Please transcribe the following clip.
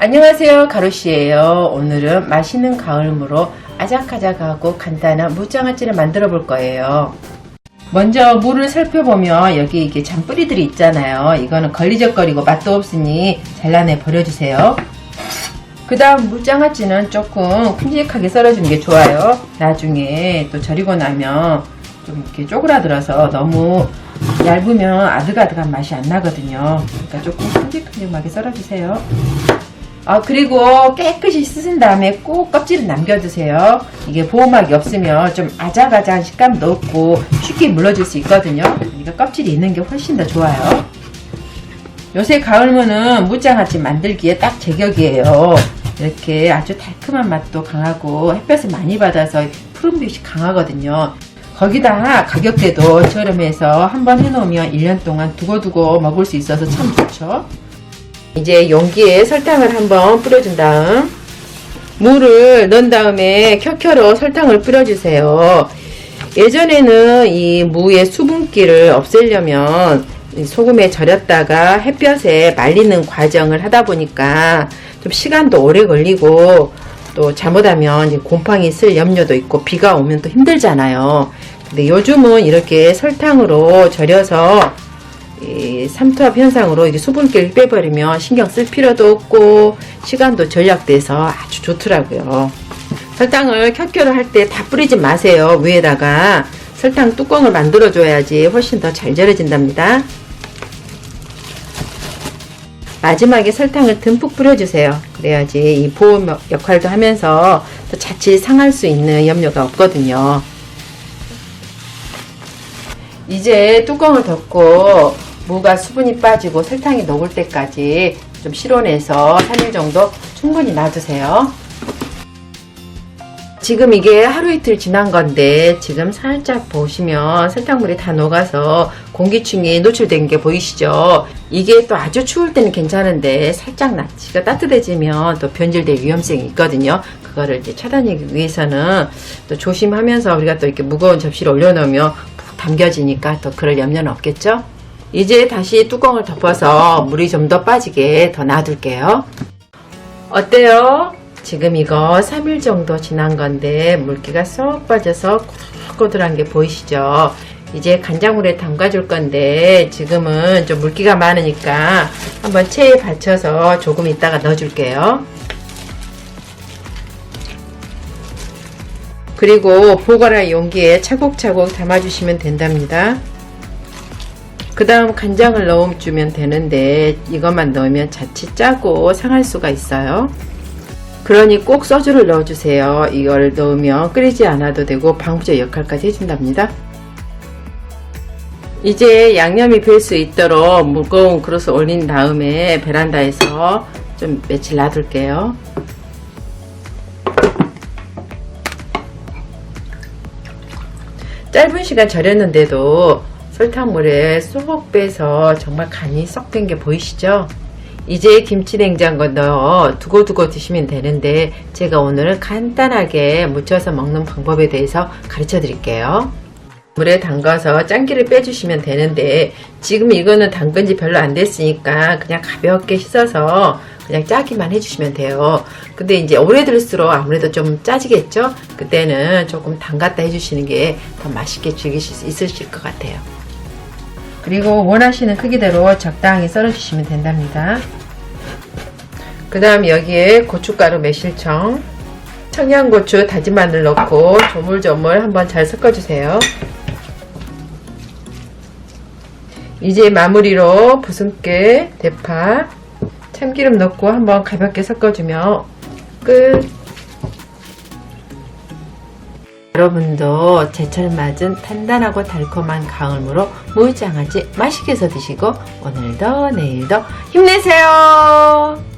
안녕하세요, 가로씨예요. 오늘은 맛있는 가을무로 아작아작하고 간단한 무장아찌를 만들어 볼 거예요. 먼저 무를 살펴보면 여기 이게 잔뿌리들이 있잖아요. 이거는 걸리적거리고 맛도 없으니 잘라내 버려주세요. 그 다음 무장아찌는 조금 큼직하게 썰어주는 게 좋아요. 나중에 또 절이고 나면 좀 이렇게 쪼그라들어서 너무 얇으면 아득아득한 맛이 안 나거든요. 그러니까 조금 큼직큼직하게 썰어주세요. 그리고 깨끗이 씻은 다음에 꼭 껍질은 남겨두세요. 이게 보호막이 없으면 좀 아작아작한 식감도 없고 쉽게 물러질 수 있거든요. 그러니까 껍질이 있는 게 훨씬 더 좋아요. 요새 가을무는 무장아찌 만들기에 딱 제격이에요. 이렇게 아주 달콤한 맛도 강하고 햇볕을 많이 받아서 푸른빛이 강하거든요. 거기다 가격대도 저렴해서 한번 해놓으면 1년 동안 두고두고 먹을 수 있어서 참 좋죠. 이제 용기에 설탕을 한번 뿌려준 다음 무를 넣은 다음에 켜켜로 설탕을 뿌려주세요. 예전에는 이 무의 수분기를 없애려면 소금에 절였다가 햇볕에 말리는 과정을 하다 보니까 좀 시간도 오래 걸리고 또 잘못하면 이제 곰팡이 쓸 염려도 있고 비가 오면 또 힘들잖아요. 근데 요즘은 이렇게 설탕으로 절여서 이 삼투압 현상으로 이게 수분기를 빼버리면 신경 쓸 필요도 없고 시간도 절약돼서 아주 좋더라고요. 설탕을 켜켜로 할 때 다 뿌리지 마세요. 위에다가 설탕 뚜껑을 만들어 줘야지 훨씬 더 잘 절여진답니다. 마지막에 설탕을 듬뿍 뿌려주세요. 그래야지 이 보호 역할도 하면서 또 자칫 상할 수 있는 염려가 없거든요. 이제 뚜껑을 덮고 무가 수분이 빠지고 설탕이 녹을 때까지 좀 실온에서 3일 정도 충분히 놔두세요. 지금 이게 하루 이틀 지난 건데 지금 살짝 보시면 설탕물이 다 녹아서 공기층이 노출된 게 보이시죠? 이게 또 아주 추울 때는 괜찮은데 살짝 날씨가 따뜻해지면 또 변질될 위험성이 있거든요. 그거를 이제 차단하기 위해서는 또 조심하면서 우리가 또 이렇게 무거운 접시를 올려놓으면 푹 담겨지니까 또 그럴 염려는 없겠죠? 이제 다시 뚜껑을 덮어서 물이 좀 더 빠지게 더 놔둘게요. 어때요? 지금 이거 3일 정도 지난 건데 물기가 쏙 빠져서 꼬들꼬들한 게 보이시죠? 이제 간장물에 담가줄 건데 지금은 좀 물기가 많으니까 한번 체에 받쳐서 조금 있다가 넣어줄게요. 그리고 보거라 용기에 차곡차곡 담아주시면 된답니다. 그 다음 간장을 넣어주면 되는데 이것만 넣으면 자칫 짜고 상할 수가 있어요. 그러니 꼭 소주를 넣어주세요. 이걸 넣으면 끓이지 않아도 되고 방부제 역할까지 해준답니다. 이제 양념이 별 수 있도록 무거운 그릇을 올린 다음에 베란다에서 좀 며칠 놔둘게요. 짧은 시간 절였는데도 설탕물에 쏙 빼서 정말 간이 쏙 된 게 보이시죠? 이제 김치 냉장고 넣어 두고두고 드시면 되는데 제가 오늘은 간단하게 무쳐서 먹는 방법에 대해서 가르쳐 드릴게요. 물에 담가서 짠기를 빼주시면 되는데 지금 이거는 담근 지 별로 안 됐으니까 그냥 가볍게 씻어서 그냥 짜기만 해주시면 돼요. 근데 이제 오래 둘수록 아무래도 좀 짜지겠죠? 그때는 조금 담갔다 해주시는 게 더 맛있게 즐기실 수 있으실 것 같아요. 그리고 원하시는 크기대로 적당히 썰어주시면 된답니다. 그 다음 여기에 고춧가루 매실청, 청양고추, 다진 마늘 넣고 조물조물 한번 잘 섞어주세요. 이제 마무리로 부순깨, 대파, 참기름 넣고 한번 가볍게 섞어주면 끝! 여러분도 제철 맞은 단단하고 달콤한 가을무로 무장아찌 맛있게 해서 드시고 오늘도 내일도 힘내세요.